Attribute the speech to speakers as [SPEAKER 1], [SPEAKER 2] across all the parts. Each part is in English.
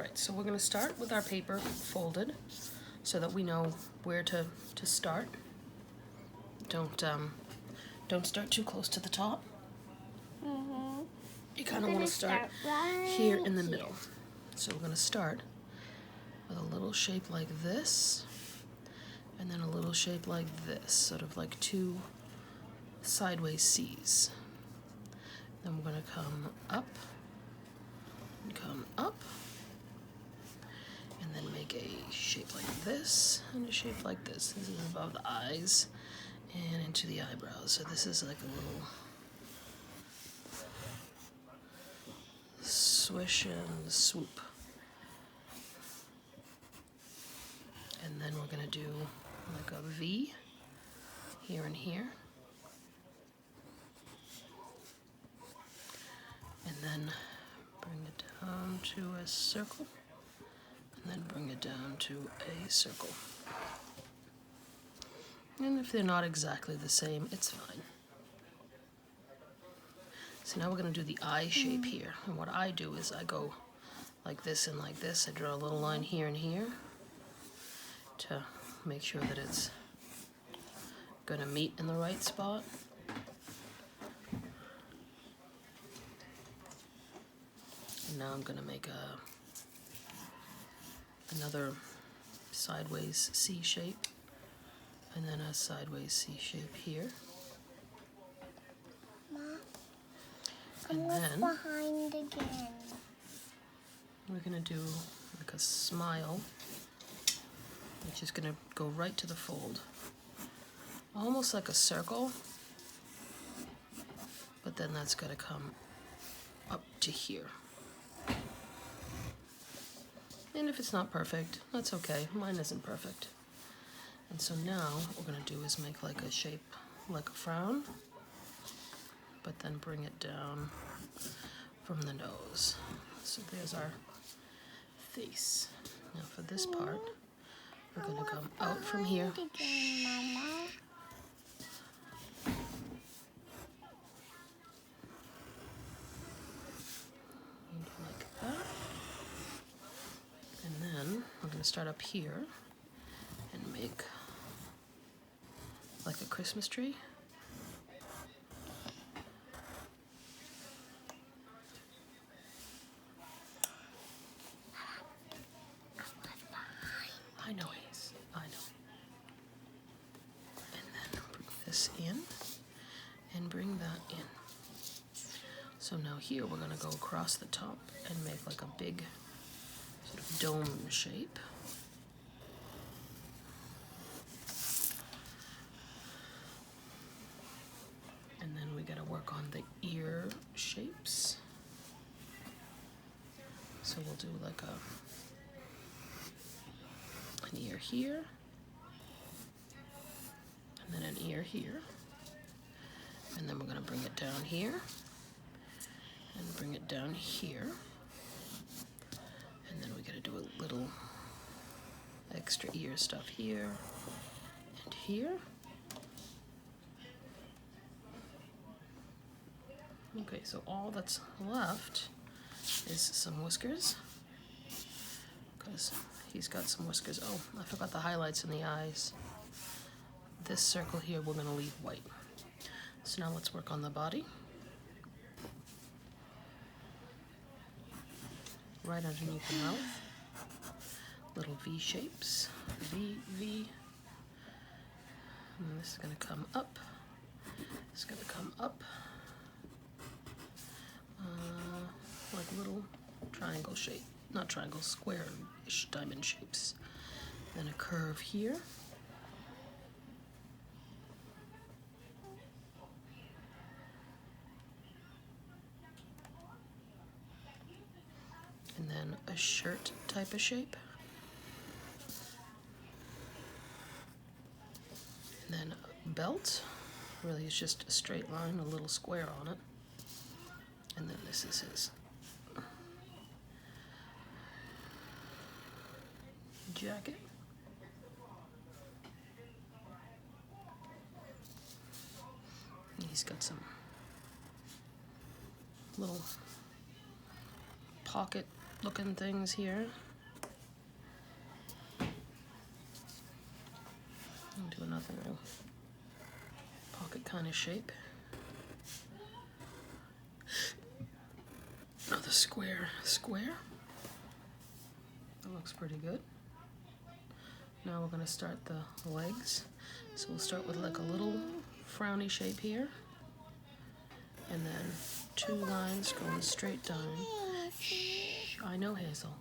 [SPEAKER 1] Alright, so we're going to start with our paper folded so that we know where to start. Don't start too close to the top. You kind of want to start here in the middle. So we're going to start with a little shape like this, and then a little shape like this, sort of like two sideways C's. Then we're going to come up, and then make a shape like this, and a shape like this. This is above the eyes and into the eyebrows. So this is like a little swish and swoop. And then we're going to do like a V here and here. And then bring it down to a circle. And then bring it down to a circle. And if they're not exactly the same, it's fine. So now we're going to do the eye shape here. And what I do is I go like this and like this. I draw a little line here and here to make sure that it's going to meet in the right spot. And now I'm going to make another sideways C shape, and then a sideways C shape here. And then
[SPEAKER 2] behind again.
[SPEAKER 1] We're going to do like a smile, which is going to go right to the fold. Almost like a circle, but then that's got to come up to here. And if it's not perfect, that's okay. Mine isn't perfect. And so now what we're going to do is make like a shape like a frown, but then bring it down from the nose. So there's our face. Now for this part, we're going to come out from here. Like that. And then we're going to start up here and make like a Christmas tree. I know it is. I know. And then bring this in and bring that in. So now here we're going to go across the top and make like a big sort of dome shape. And then we got to work on the ear shapes. So we'll do like an ear here, and then an ear here, and then we're going to bring it down here, and bring it down here, and then we got to do a little extra ear stuff here and here. Okay, so all that's left is some whiskers, because he's got some whiskers. Oh, I forgot the highlights in the eyes. This circle here we're going to leave white. So now let's work on the body. Right underneath the mouth. Little V shapes. V, V. And this is going to come up. It's going to come up. Like little triangle shape. Not triangle, square-ish diamond shapes. Then a curve here. And then a shirt type of shape. And then a belt. Really it's just a straight line, a little square on it. And then this is his jacket. And he's got some little pocket looking things here. I'll do another pocket kind of shape. Another square. That looks pretty good. Now we're going to start the legs. So we'll start with like a little frowny shape here. And then 2 lines going straight down. Shh, I know, Hazel.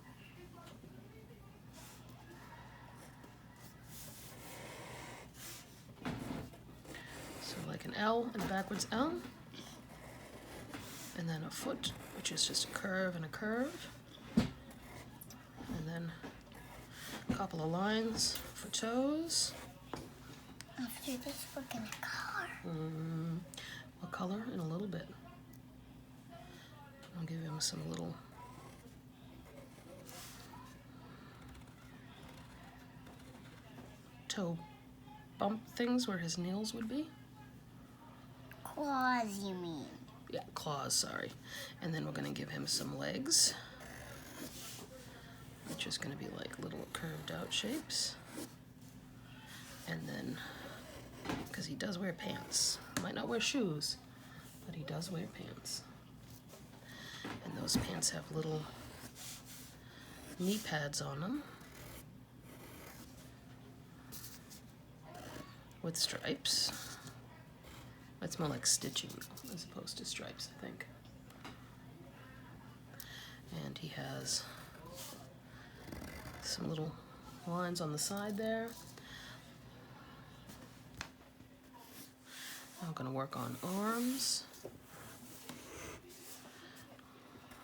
[SPEAKER 1] So like an L and a backwards L. And then a foot, which is just a curve and a curve. And then a couple of lines for toes.
[SPEAKER 2] After this, we're gonna color.
[SPEAKER 1] We'll color in a little bit. I'll give him some little toe bump things where his nails would be.
[SPEAKER 2] Claws, you mean?
[SPEAKER 1] Yeah, claws, sorry. And then we're going to give him some legs, which is going to be like little curved out shapes. And then, because he does wear pants, might not wear shoes, but he does wear pants. And those pants have little knee pads on them with stripes. It's more like stitching as opposed to stripes, I think. And he has some little lines on the side there. Now I'm going to work on arms.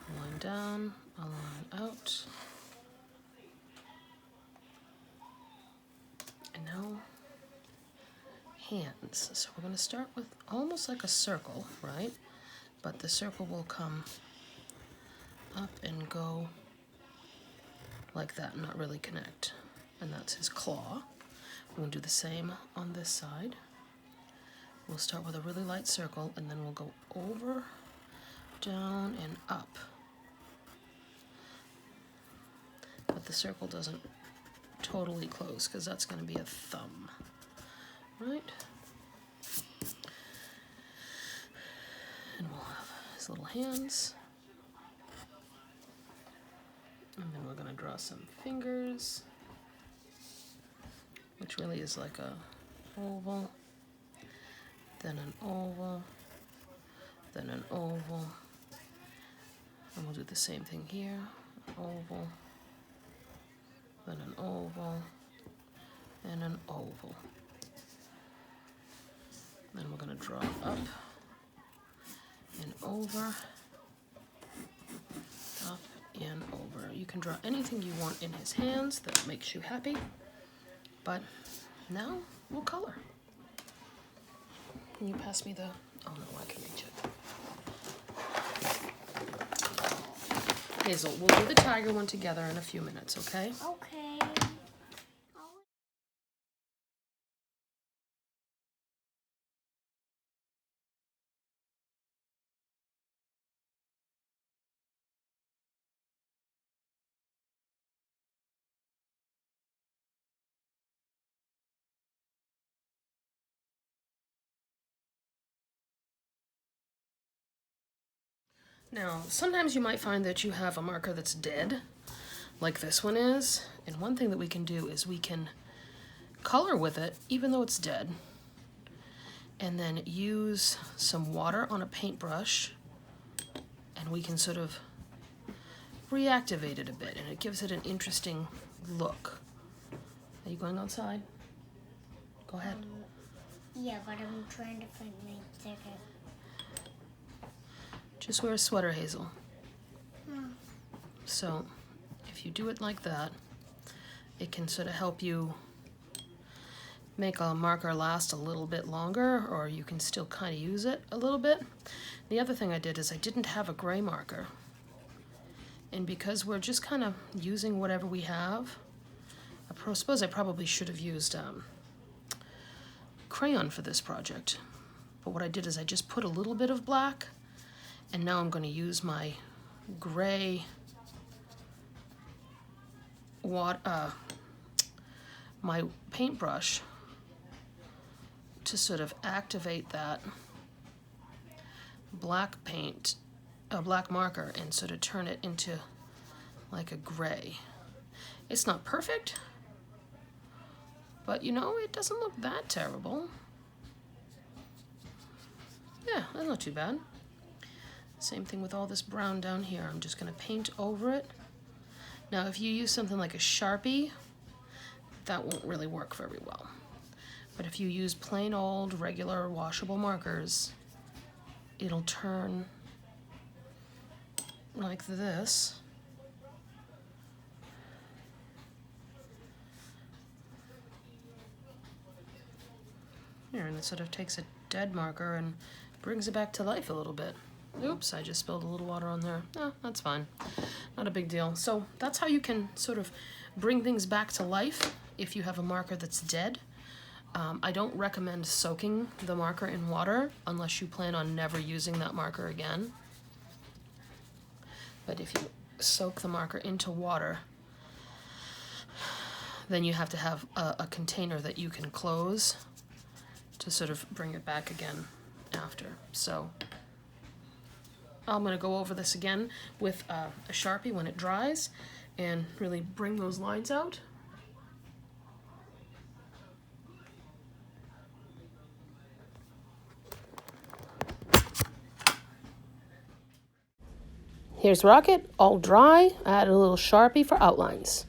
[SPEAKER 1] A line down, a line out. And now hands. So we're going to start with almost like a circle, right? But the circle will come up and go like that and not really connect. And that's his claw. We'll do the same on this side. We'll start with a really light circle and then we'll go over, down, and up. But the circle doesn't totally close because that's going to be a thumb. Right? And we'll have his little hands. And then we're going to draw some fingers, which really is like a oval, then an oval, then an oval. And we'll do the same thing here. Oval, then an oval, and an oval. Then we're going to draw up and over, up and over. You can draw anything you want in his hands that makes you happy, but now we'll color. Can you pass me the, oh no, I can reach it. Hazel, we'll do the tiger one together in a few minutes, okay?
[SPEAKER 2] Okay.
[SPEAKER 1] Now, sometimes you might find that you have a marker that's dead, like this one is, and one thing that we can do is we can color with it, even though it's dead, and then use some water on a paintbrush, and we can sort of reactivate it a bit, and it gives it an interesting look. Are you going outside? Go ahead.
[SPEAKER 2] Yeah, but I'm trying to find my ticket.
[SPEAKER 1] Just wear a sweater, Hazel. So if you do it like that, it can sort of help you make a marker last a little bit longer, or you can still kind of use it a little bit. The other thing I did is I didn't have a gray marker. And because we're just kind of using whatever we have, I suppose I probably should have used crayon for this project. But what I did is I just put a little bit of black, and now I'm going to use my gray my paintbrush to sort of activate that black marker and sort of turn it into like a gray. It's not perfect, but you know, it doesn't look that terrible. Yeah, that's not too bad. Same thing with all this brown down here. I'm just gonna paint over it. Now, if you use something like a Sharpie, that won't really work very well. But if you use plain old, regular, washable markers, it'll turn like this. Here, and it sort of takes a dead marker and brings it back to life a little bit. Oops, I just spilled a little water on there. Oh, that's fine. Not a big deal. So that's how you can sort of bring things back to life if you have a marker that's dead. I don't recommend soaking the marker in water unless you plan on never using that marker again. But if you soak the marker into water, then you have to have a container that you can close to sort of bring it back again after. So I'm going to go over this again with a Sharpie when it dries and really bring those lines out. Here's Rocket, all dry. I added a little Sharpie for outlines.